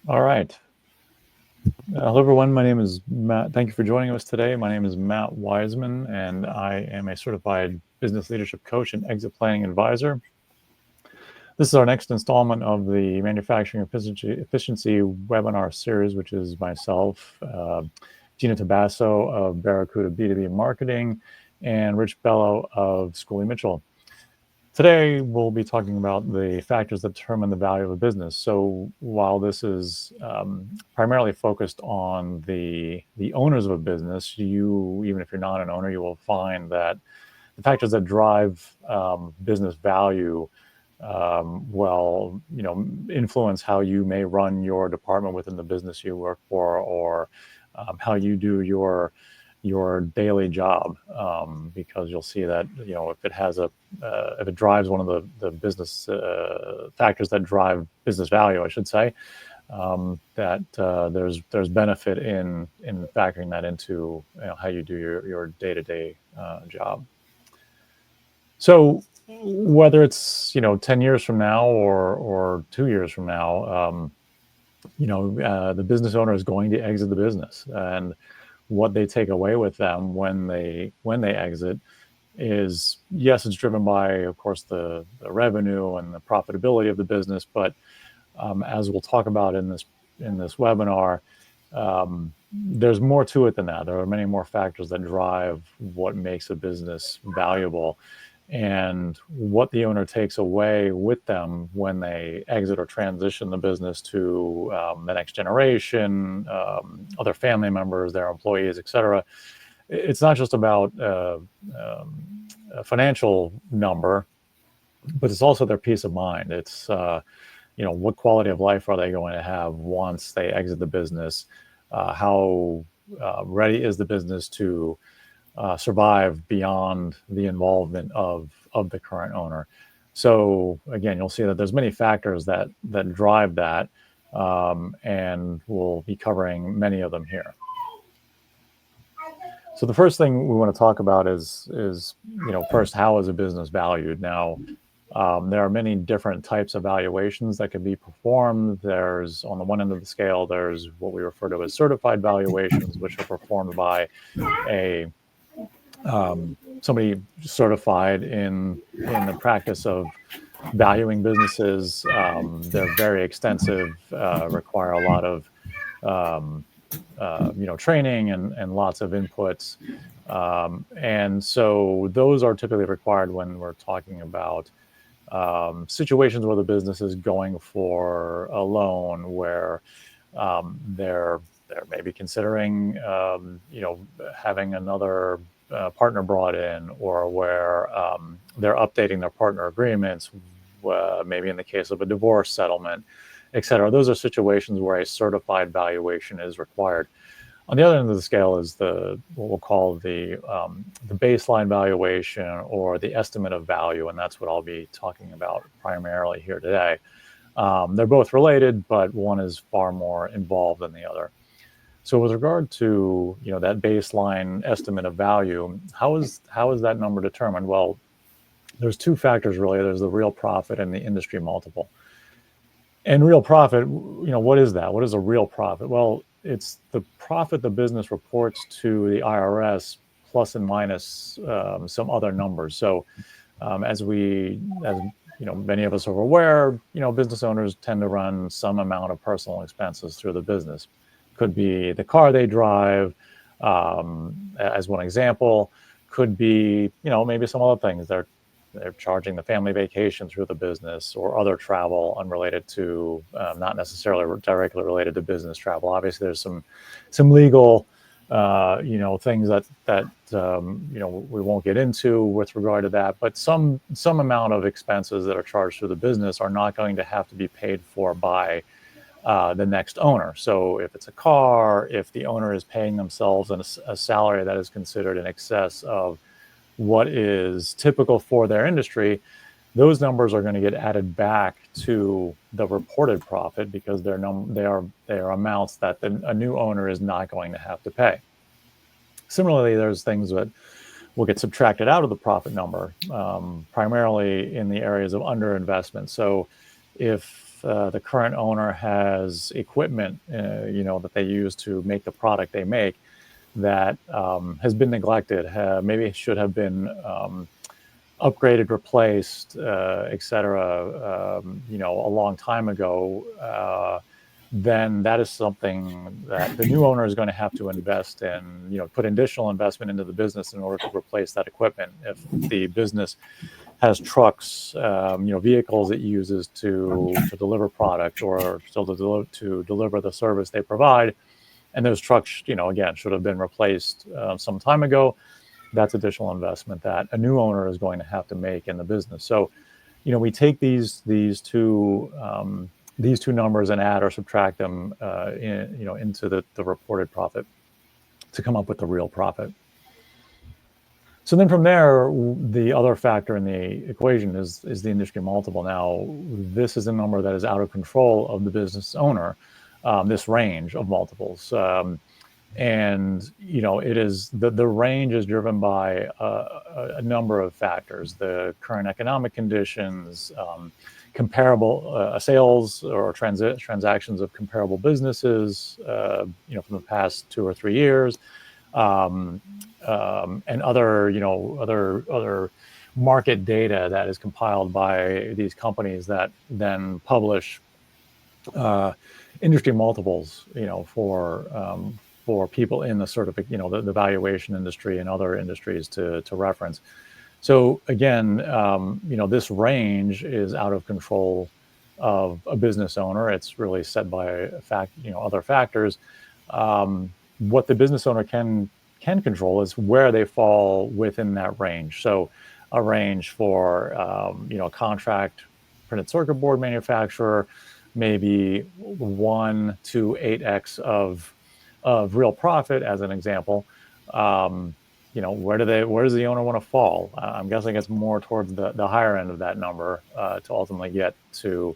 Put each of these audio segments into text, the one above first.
All right. Hello, everyone. My name is Matt. Thank you for joining us today. My name is Matt Wizeman, and I am a certified business leadership coach and exit planning advisor. This is our next installment of the manufacturing efficiency webinar series, which is myself, Gina Tabasso of Barracuda B2B Marketing, and Rich Bello of Schooley Mitchell. Today, we'll be talking about the factors that determine the value of a business. So while this is primarily focused on the owners of a business, even if you're not an owner, you will find that the factors that drive business value influence how you may run your department within the business you work for, or how you do your daily job, because you'll see that if it drives one of the business factors that drive business value, I should say, that there's benefit in factoring that into how you do your day-to-day job. So whether it's 10 years from now or 2 years from now, the business owner is going to exit the business, and what they take away with them when they exit is, yes, it's driven by, of course, the revenue and the profitability of the business, but as we'll talk about in this webinar, there's more to it than that. There are many more factors that drive what makes a business valuable, and what the owner takes away with them when they exit or transition the business to the next generation, other family members, their employees, etc. It's not just about a financial number, but it's also their peace of mind. It's what quality of life are they going to have once they exit the business? How ready is the business to survive beyond the involvement of the current owner? So again, you'll see that there's many factors that drive that, and we'll be covering many of them here. So the first thing we want to talk about is first, how is a business valued? Now, there are many different types of valuations that can be performed. There's, on the one end of the scale, there's what we refer to as certified valuations, which are performed by a somebody certified in the practice of valuing businesses. They're very extensive, require a lot of training and lots of inputs. And so those are typically required when we're talking about situations where the business is going for a loan, where they're maybe considering having another partner brought in, or where they're updating their partner agreements, maybe in the case of a divorce settlement, etc. Those are situations where a certified valuation is required. On the other end of the scale is what we'll call the baseline valuation, or the estimate of value, and that's what I'll be talking about primarily here today. They're both related, but one is far more involved than the other. So with regard to that baseline estimate of value, how is that number determined? Well, there's two factors really. There's the real profit and the industry multiple. And real profit, what is that? What is a real profit? Well, it's the profit the business reports to the IRS plus and minus some other numbers. So as many of us are aware, business owners tend to run some amount of personal expenses through the business. Could be the car they drive, as one example. Could be, maybe some other things. They're charging the family vacation through the business, or other travel unrelated to, not necessarily directly related to business travel. Obviously, there's some legal, things that we won't get into with regard to that. But some amount of expenses that are charged through the business are not going to have to be paid for by the next owner. So if it's a car, if the owner is paying themselves a salary that is considered in excess of what is typical for their industry, those numbers are going to get added back to the reported profit, because they are amounts that a new owner is not going to have to pay. Similarly, there's things that will get subtracted out of the profit number, primarily in the areas of underinvestment. So if the current owner has equipment, that they use to make the product they make that has been neglected, maybe should have been upgraded, replaced, et cetera, a long time ago, then that is something that the new owner is going to have to invest in, put additional investment into the business in order to replace that equipment. If the business has trucks, vehicles it uses to deliver product or still to deliver the service they provide, and those trucks, again, should have been replaced some time ago, that's additional investment that a new owner is going to have to make in the business. So, we take these two numbers and add or subtract them, into the reported profit to come up with the real profit. So then from there, the other factor in the equation is the industry multiple. Now, this is a number that is out of control of the business owner, this range of multiples. And it is the range is driven by a number of factors: the current economic conditions, comparable sales or transactions of comparable businesses, from the past 2 or 3 years, and other market data that is compiled by these companies that then publish industry multiples, for people in the sort of, the valuation industry and other industries to reference. So again, this range is out of control of a business owner. It's really set by other factors. What the business owner can control is where they fall within that range. So a range for, contract printed circuit board manufacturer, maybe 1 to 8x of real profit, as an example. Where does the owner want to fall? I'm guessing it's more towards the higher end of that number to ultimately get to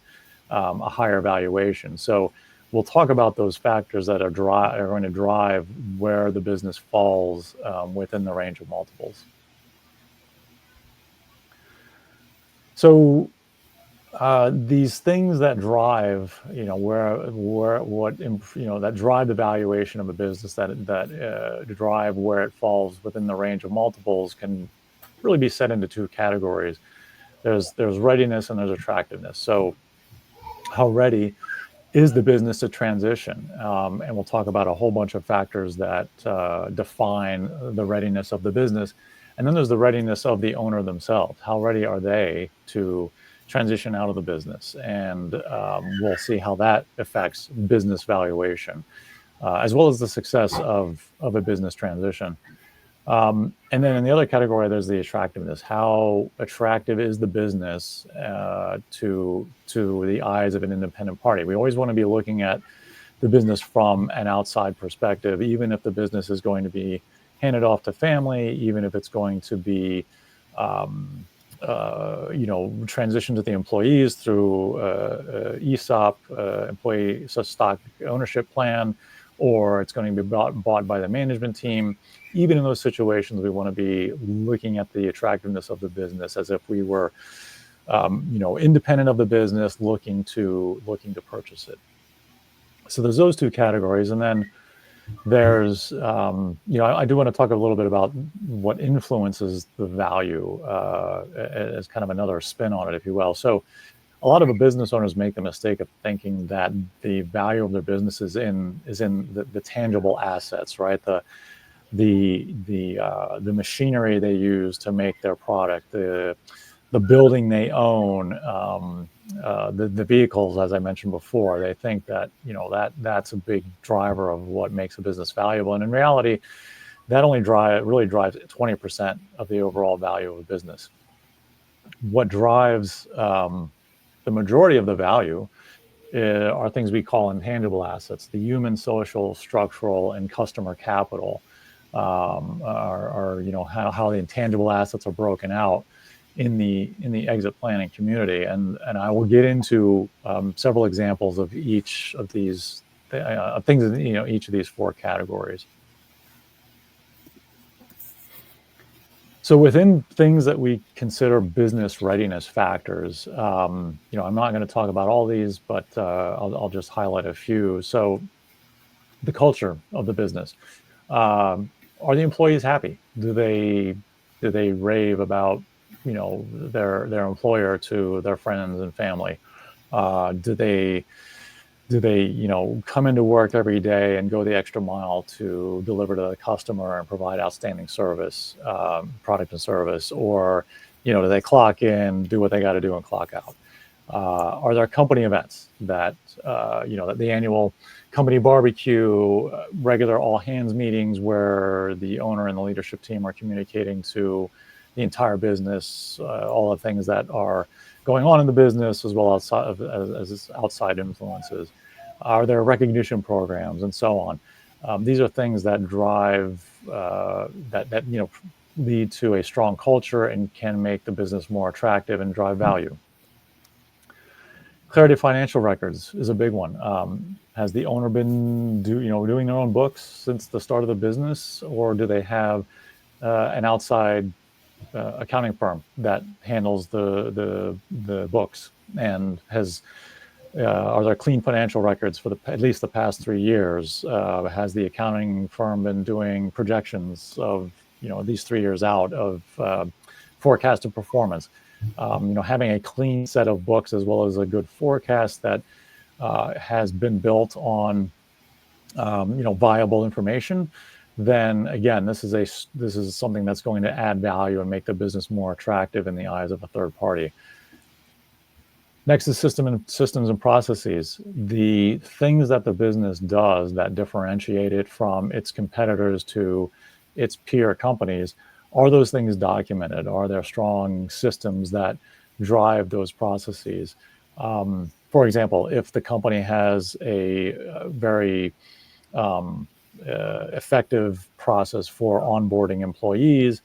a higher valuation. So we'll talk about those factors that are going to drive where the business falls within the range of multiples. So these things that drive, that drive the valuation of a business, that drive where it falls within the range of multiples, can really be set into 2 categories. There's readiness and there's attractiveness. So how ready is the business to transition? And we'll talk about a whole bunch of factors that define the readiness of the business. And then there's the readiness of the owner themselves. How ready are they to transition out of the business? And we'll see how that affects business valuation, as well as the success of a business transition. And then in the other category, there's the attractiveness. How attractive is the business to the eyes of an independent party? We always want to be looking at the business from an outside perspective, even if the business is going to be handed off to family, even if it's going to be transition to the employees through ESOP, employee stock ownership plan, or it's going to be bought by the management team. Even in those situations, we want to be looking at the attractiveness of the business as if we were, independent of the business, looking to purchase it. So there's those 2 categories, and then there's, I do want to talk a little bit about what influences the value as kind of another spin on it, if you will. So a lot of business owners make the mistake of thinking that the value of their business is in the tangible assets, right? The machinery they use to make their product, the building they own, the vehicles, as I mentioned before. They think that that's a big driver of what makes a business valuable, and in reality, that only really drives 20% of the overall value of a business. What drives the majority of the value are things we call intangible assets. The human, social, structural, and customer capital are how the intangible assets are broken out in the exit planning community, and I will get into several examples of each of these things in each of these 4 categories. So within things that we consider business readiness factors, I'm not going to talk about all these, but I'll just highlight a few. So the culture of the business. Are the employees happy? Do they rave about their employer to their friends and family? Do they come into work every day and go the extra mile to deliver to the customer and provide outstanding service, product and service? Or do they clock in, do what they got to do, and clock out? Are there company events that the annual company barbecue, regular all hands meetings where the owner and the leadership team are communicating to the entire business, all the things that are going on in the business, as well as outside influences? Are there recognition programs and so on? These are things that drive that lead to a strong culture and can make the business more attractive and drive value. Clarity of financial records is a big one. Has the owner been doing their own books since the start of the business, or do they have an outside accounting firm that handles the books, and are there clean financial records for at least the past 3 years? Has the accounting firm been doing projections of these 3 years out of forecasted performance? Having a clean set of books as well as a good forecast that has been built on viable information, then again, this is something that's going to add value and make the business more attractive in the eyes of a third party. Next is systems and processes. The things that the business does that differentiate it from its competitors to its peer companies, are those things documented? Are there strong systems that drive those processes? For example, if the company has a very effective process for onboarding employees,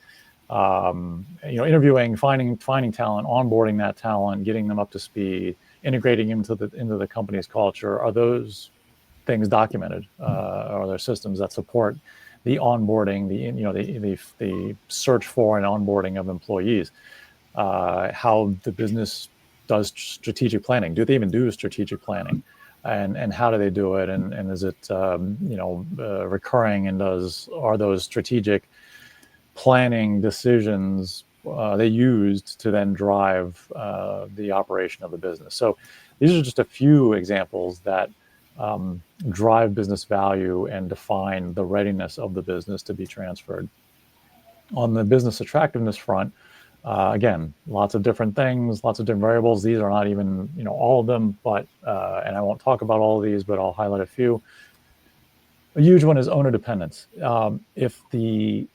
interviewing, finding talent, onboarding that talent, getting them up to speed, integrating into the company's culture, are those things documented? Are there systems that support the onboarding, the search for and onboarding of employees? How the business does strategic planning? Do they even do strategic planning? And how do they do it? And is it recurring? And are those strategic planning decisions they used to then drive the operation of the business? So these are just a few examples that drive business value and define the readiness of the business to be transferred. On the business attractiveness front, again, lots of different things, lots of different variables. These are not even all of them, but and I won't talk about all of these, but I'll highlight a few. A huge one is owner dependence. If the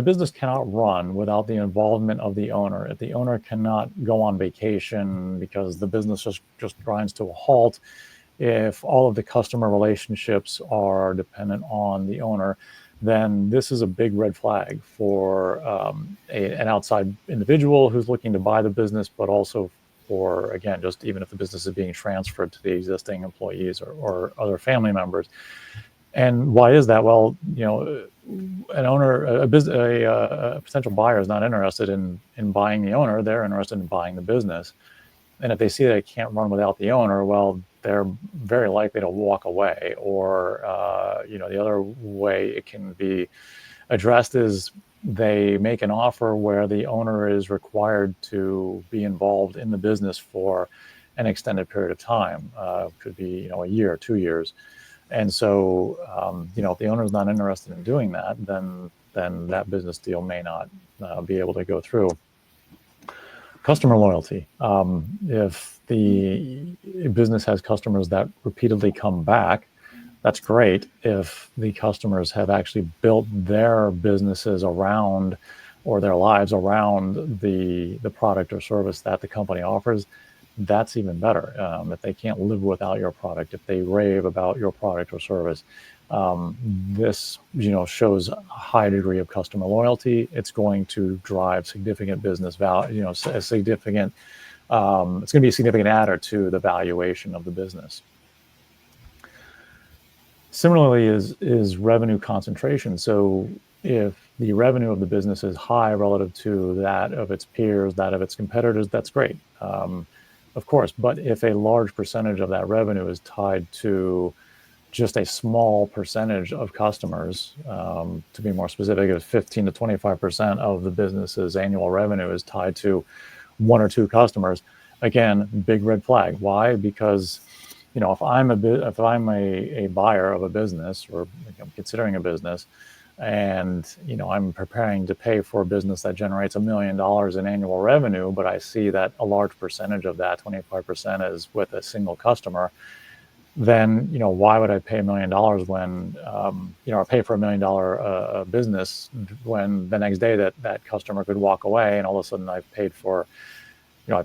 business cannot run without the involvement of the owner, if the owner cannot go on vacation because the business just grinds to a halt, if all of the customer relationships are dependent on the owner, then this is a big red flag for an outside individual who's looking to buy the business, but also for, again, just even if the business is being transferred to the existing employees or other family members. And why is that? Well, an owner, a potential buyer is not interested in buying the owner. They're interested in buying the business. And if they see that it can't run without the owner, well, they're very likely to walk away. Or, the other way it can be addressed is they make an offer where the owner is required to be involved in the business for an extended period of time. Could be, a year or 2 years. And so, if the owner is not interested in doing that, then that business deal may not be able to go through. Customer loyalty. If the business has customers that repeatedly come back, that's great. If the customers have actually built their businesses around, or their lives around the product or service that the company offers, that's even better. If they can't live without your product, if they rave about your product or service, this shows a high degree of customer loyalty. It's going to drive significant business value. It's going to be a significant adder to the valuation of the business. Similarly is revenue concentration. So if the revenue of the business is high relative to that of its peers, that of its competitors, that's great, of course. But if a large percentage of that revenue is tied to just a small percentage of customers, to be more specific, if 15 to 25% of the business's annual revenue is tied to one or two customers, again, big red flag. Why? Because if I'm a buyer of a business, or I'm considering a business, and I'm preparing to pay for a business that generates $1 million in annual revenue, but I see that a large percentage of that, 25%, is with a single customer, then why would I pay $1 million when or pay for $1 million business when the next day that customer could walk away, and all of a sudden I've paid for a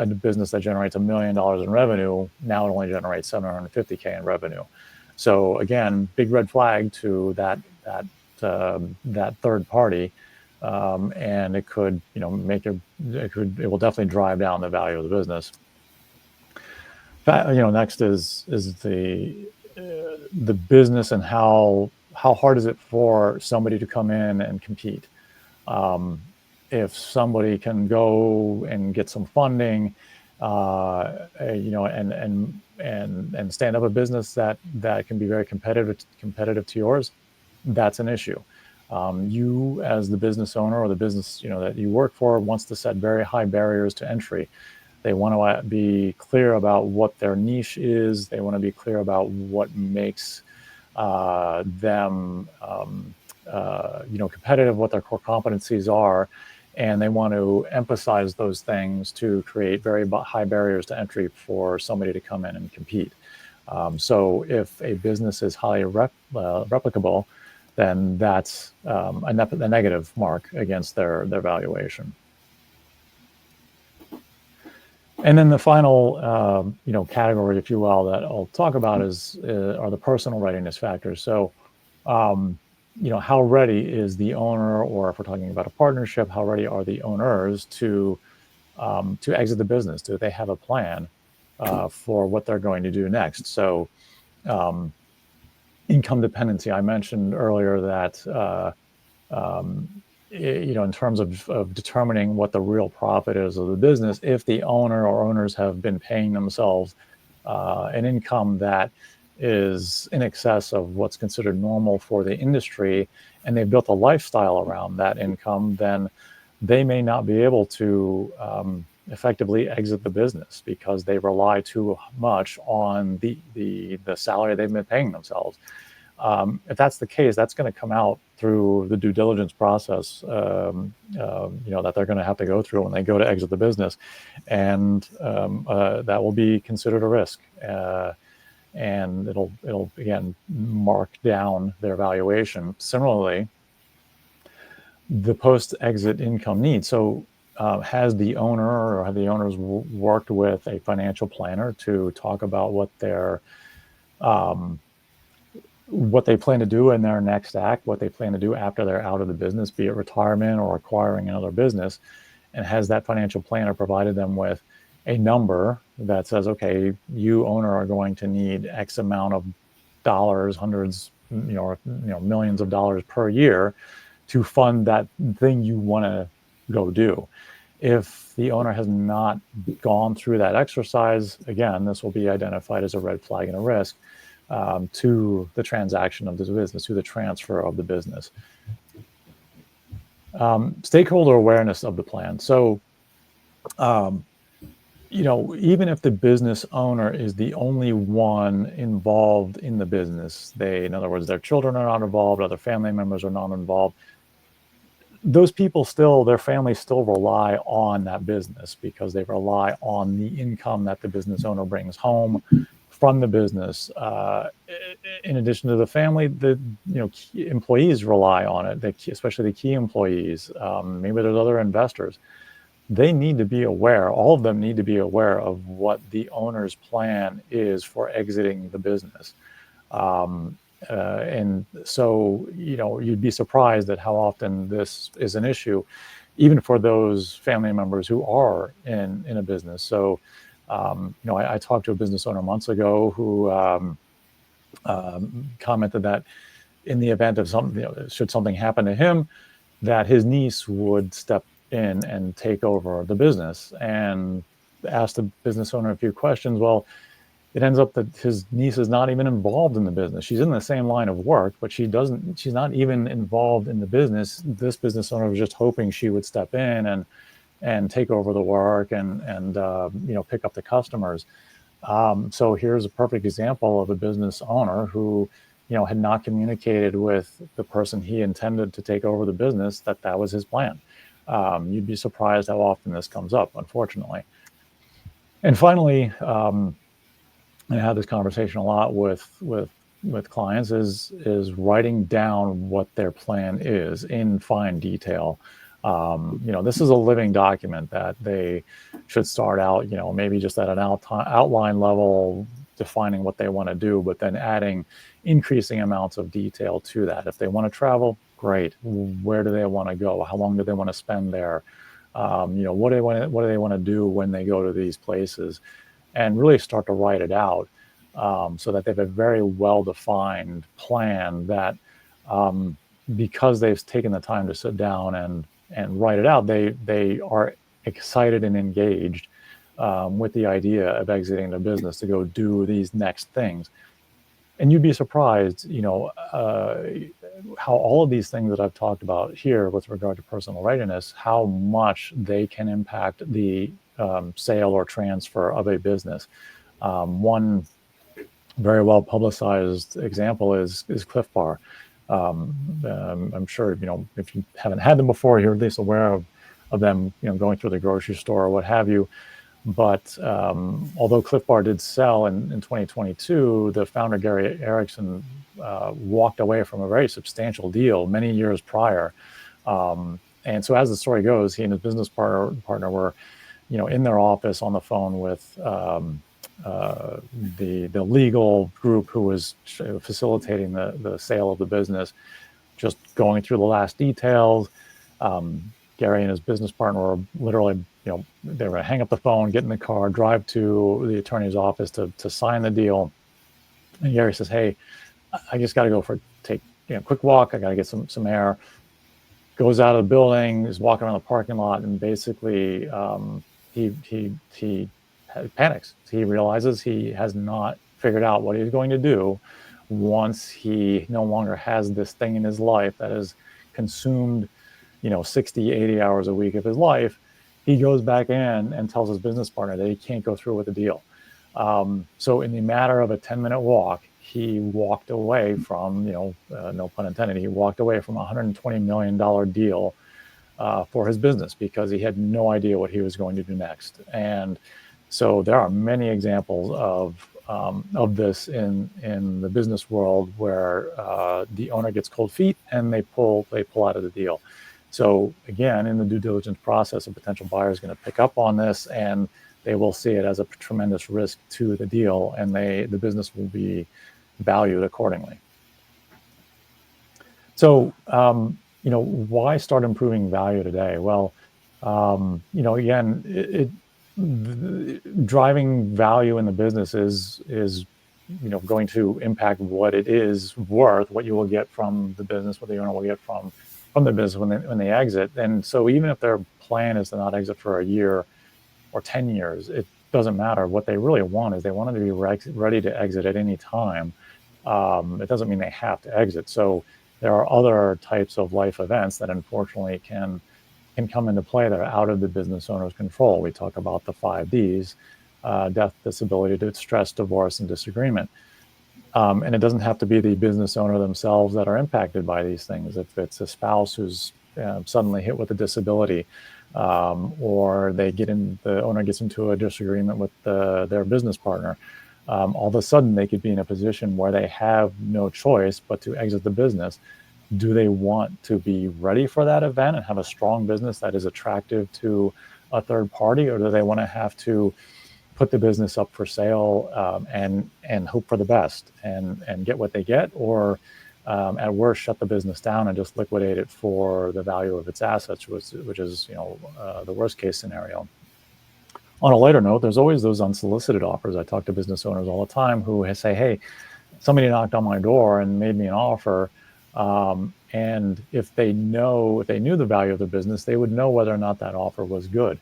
business that generates $1 million in revenue. Now it only generates $750K in revenue. So again, big red flag to that third party, and it could it will definitely drive down the value of the business. Next is the business, and how hard is it for somebody to come in and compete. If somebody can go and get some funding, and stand up a business that can be very competitive to yours, that's an issue. You, as the business owner, or the business that you work for, wants to set very high barriers to entry. They want to be clear about what their niche is. They want to be clear about what makes them competitive, what their core competencies are, and they want to emphasize those things to create very high barriers to entry for somebody to come in and compete. So if a business is highly replicable, then that's a negative mark against their valuation. And then the final category, if you will, that I'll talk about are the personal readiness factors. So how ready is the owner, or if we're talking about a partnership, how ready are the owners to exit the business? Do they have a plan for what they're going to do next? So income dependency. I mentioned earlier that in terms of determining what the real profit is of the business, if the owner or owners have been paying themselves an income that is in excess of what's considered normal for the industry, and they've built a lifestyle around that income, then they may not be able to effectively exit the business because they rely too much on the salary they've been paying themselves. If that's the case, that's going to come out through the due diligence process, that they're going to have to go through when they go to exit the business, and that will be considered a risk, and it'll again mark down their valuation. Similarly, the post-exit income needs. So, has the owner, or have the owners worked with a financial planner to talk about what they plan to do in their next act, what they plan to do after they're out of the business, be it retirement or acquiring another business? And has that financial planner provided them with a number that says, okay, you, owner, are going to need X amount of dollars, hundreds, millions of dollars per year to fund that thing you want to go do? If the owner has not gone through that exercise, again, this will be identified as a red flag and a risk to the transaction of the business, to the transfer of the business. Stakeholder awareness of the plan. So, even if the business owner is the only one involved in the business, in other words, their children are not involved, other family members are not involved, those people their families still rely on that business, because they rely on the income that the business owner brings home from the business. In addition to the family, the key employees rely on it, especially the key employees. Maybe there's other investors. They need to be aware, all of them need to be aware of what the owner's plan is for exiting the business. And so, you'd be surprised at how often this is an issue, even for those family members who are in a business. So, I talked to a business owner months ago who commented that in the event of something, should something happen to him, that his niece would step in and take over the business. And asked the business owner a few questions. Well, it ends up that his niece is not even involved in the business. She's in the same line of work, but she's not even involved in the business. This business owner was just hoping she would step in and take over the work and pick up the customers. So here's a perfect example of a business owner who, had not communicated with the person he intended to take over the business that was his plan. You'd be surprised how often this comes up, unfortunately. And finally, I have this conversation a lot with clients, is writing down what their plan is in fine detail. This is a living document that they should start out, maybe just at an outline level, defining what they want to do, but then adding increasing amounts of detail to that. If they want to travel, great. Where do they want to go? How long do they want to spend there? What do they want to do when they go to these places? And really start to write it out, so that they have a very well-defined plan that, because they've taken the time to sit down and write it out, they are excited and engaged with the idea of exiting the business to go do these next things. And you'd be surprised, how all of these things that I've talked about here with regard to personal readiness, how much they can impact the sale or transfer of a business. One very well publicized example is Cliff Bar. I'm sure, if you haven't had them before, you're at least aware of them, going through the grocery store or what have you. But although Cliff Bar did sell in 2022, the founder, Gary Erickson, walked away from a very substantial deal many years prior. And so as the story goes, he and his business partner were, in their office on the phone with the legal group who was facilitating the sale of the business, just going through the last details. Gary and his business partner were literally, they were going to hang up the phone, get in the car, drive to the attorney's office to sign the deal. And Gary says, "Hey, I just got to go take a quick walk. I got to get some air." Goes out of the building, is walking around the parking lot, and basically he panics. He realizes he has not figured out what he's going to do once he no longer has this thing in his life that has consumed 60, 80 hours a week of his life. He goes back in and tells his business partner that he can't go through with the deal. So in the matter of a 10-minute walk, he walked away from, no pun intended, he walked away from a $120 million deal for his business because he had no idea what he was going to do next. And so there are many examples of this in the business world where the owner gets cold feet and they pull out of the deal. So again, in the due diligence process, a potential buyer is going to pick up on this, and they will see it as a tremendous risk to the deal, and the business will be valued accordingly. So, why start improving value today? Well, again, driving value in the business is going to impact what it is worth, what you will get from the business, what the owner will get from the business when they exit. And so even if their plan is to not exit for a year or 10 years, it doesn't matter. What they really want is they want to be ready to exit at any time. It doesn't mean they have to exit. So there are other types of life events that unfortunately can come into play that are out of the business owner's control. We talk about the 5 Ds, death, disability, distress, divorce, and disagreement. And it doesn't have to be the business owner themselves that are impacted by these things. If it's a spouse who's suddenly hit with a disability, or the owner gets into a disagreement with their business partner, all of a sudden they could be in a position where they have no choice but to exit the business. Do they want to be ready for that event and have a strong business that is attractive to a third party, or do they want to have to put the business up for sale and hope for the best and get what they get, or at worst shut the business down and just liquidate it for the value of its assets, which is the worst case scenario. On a lighter note, there's always those unsolicited offers. I talk to business owners all the time who say, "Hey, somebody knocked on my door and made me an offer And if they knew the value of the business, they would know whether or not that offer was good.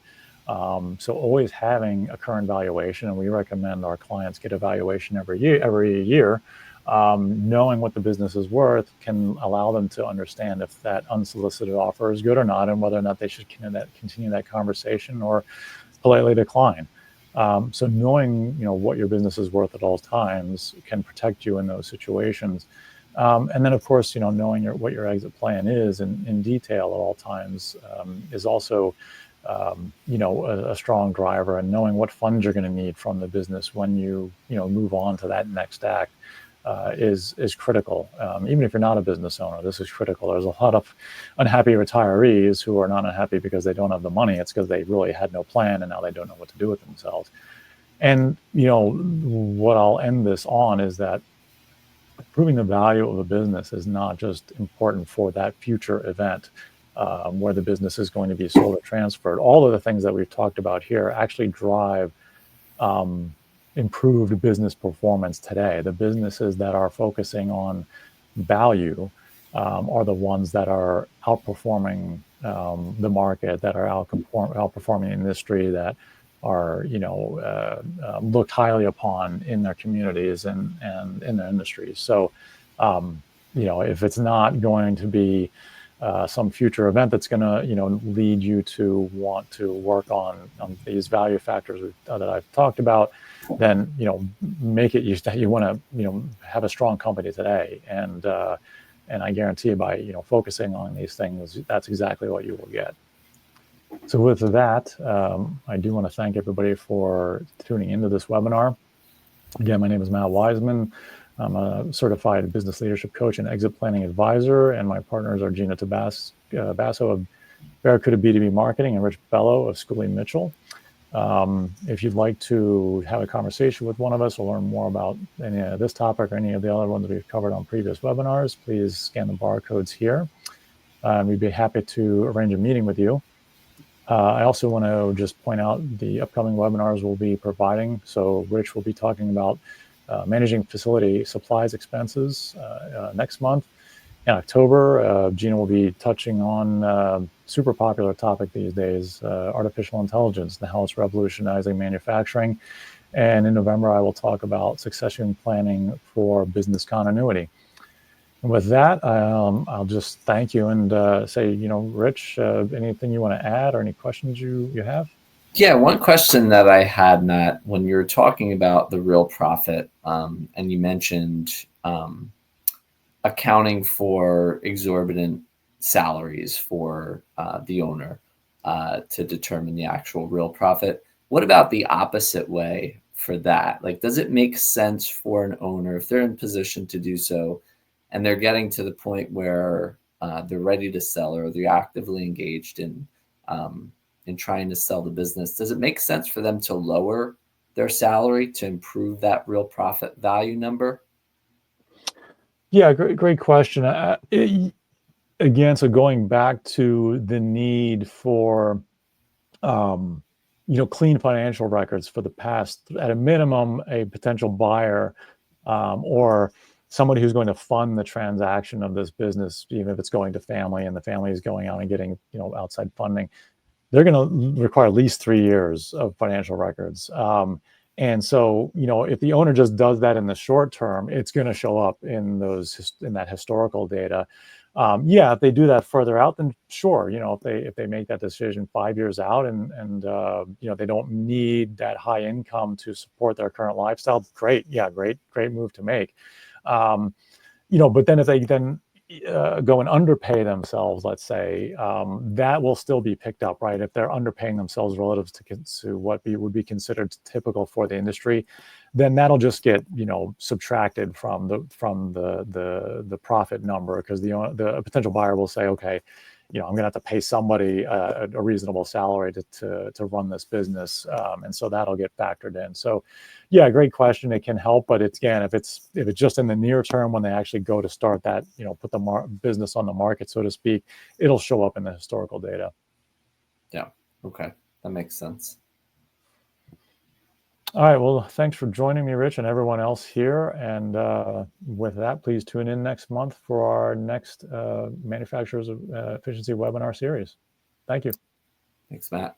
So always having a current valuation, and we recommend our clients get a valuation every year. Knowing what the business is worth can allow them to understand if that unsolicited offer is good or not, and whether or not they should continue that conversation or politely decline. So knowing what your business is worth at all times can protect you in those situations. And then, of course, knowing what your exit plan is in detail at all times is also a strong driver. And knowing what funds you're going to need from the business when you move on to that next act is critical. Even if you're not a business owner, this is critical. There's a lot of unhappy retirees who are not unhappy because they don't have the money. It's because they really had no plan and now they don't know what to do with themselves. And what I'll end this on is that proving the value of a business is not just important for that future event where the business is going to be sold or transferred. All of the things that we've talked about here actually drive improved business performance today. The businesses that are focusing on value are the ones that are outperforming the market, that are outperforming the industry, that are looked highly upon in their communities and in their industries. So if it's not going to be some future event that's going to lead you to want to work on these value factors that I've talked about, then make it you want to have a strong company today, and I guarantee by focusing on these things, that's exactly what you will get. So with that, I do want to thank everybody for tuning into this webinar. Again, my name is Matt Wizeman. I'm a certified business leadership coach and exit planning advisor, and my partners are Gina Tabasso of Barracuda B2B Marketing and Rich Bello of Schooley Mitchell. If you'd like to have a conversation with one of us or learn more about any of this topic or any of the other ones that we've covered on previous webinars, please scan the barcodes here. We'd be happy to arrange a meeting with you. I also want to just point out the upcoming webinars we'll be providing. So Rich will be talking about managing facility supplies expenses next month. In October, Gina will be touching on super popular topic these days, artificial intelligence and how it's revolutionizing manufacturing. And in November, I will talk about succession planning for business continuity. And with that, I'll just thank you and say, Rich, anything you want to add or any questions you have? Yeah, one question that I had, Matt, when you were talking about the real profit, and you mentioned accounting for exorbitant salaries for the owner to determine the actual real profit. What about the opposite way for that? Like, does it make sense for an owner, if they're in position to do so, and they're getting to the point where they're ready to sell or they're actively engaged in trying to sell the business, does it make sense for them to lower their salary to improve that real profit value number? Yeah, great question. Again, so going back to the need for clean financial records for the past, at a minimum, a potential buyer or somebody who's going to fund the transaction of this business, even if it's going to family and the family is going out and getting outside funding, they're going to require at least 3 years of financial records. And so, if the owner just does that in the short term, it's going to show up in that historical data. If they do that further out, then sure. If they make that decision 5 years out and they don't need that high income to support their current lifestyle, great. Yeah, great move to make. But then if they go and underpay themselves, let's say, that will still be picked up, right? If they're underpaying themselves relative to what would be considered typical for the industry, then that'll just get subtracted from the profit number, because the potential buyer will say, okay, I'm going to have to pay somebody a reasonable salary to run this business, and so that'll get factored in. So, yeah, great question. It can help, but if it's just in the near term when they actually go to start that, put the business on the market, so to speak, it'll show up in the historical data. Yeah. Okay, that makes sense. All right. Well, thanks for joining me, Rich, and everyone else here. And with that, please tune in next month for our next Manufacturers of Efficiency webinar series. Thank you. Thanks, Matt.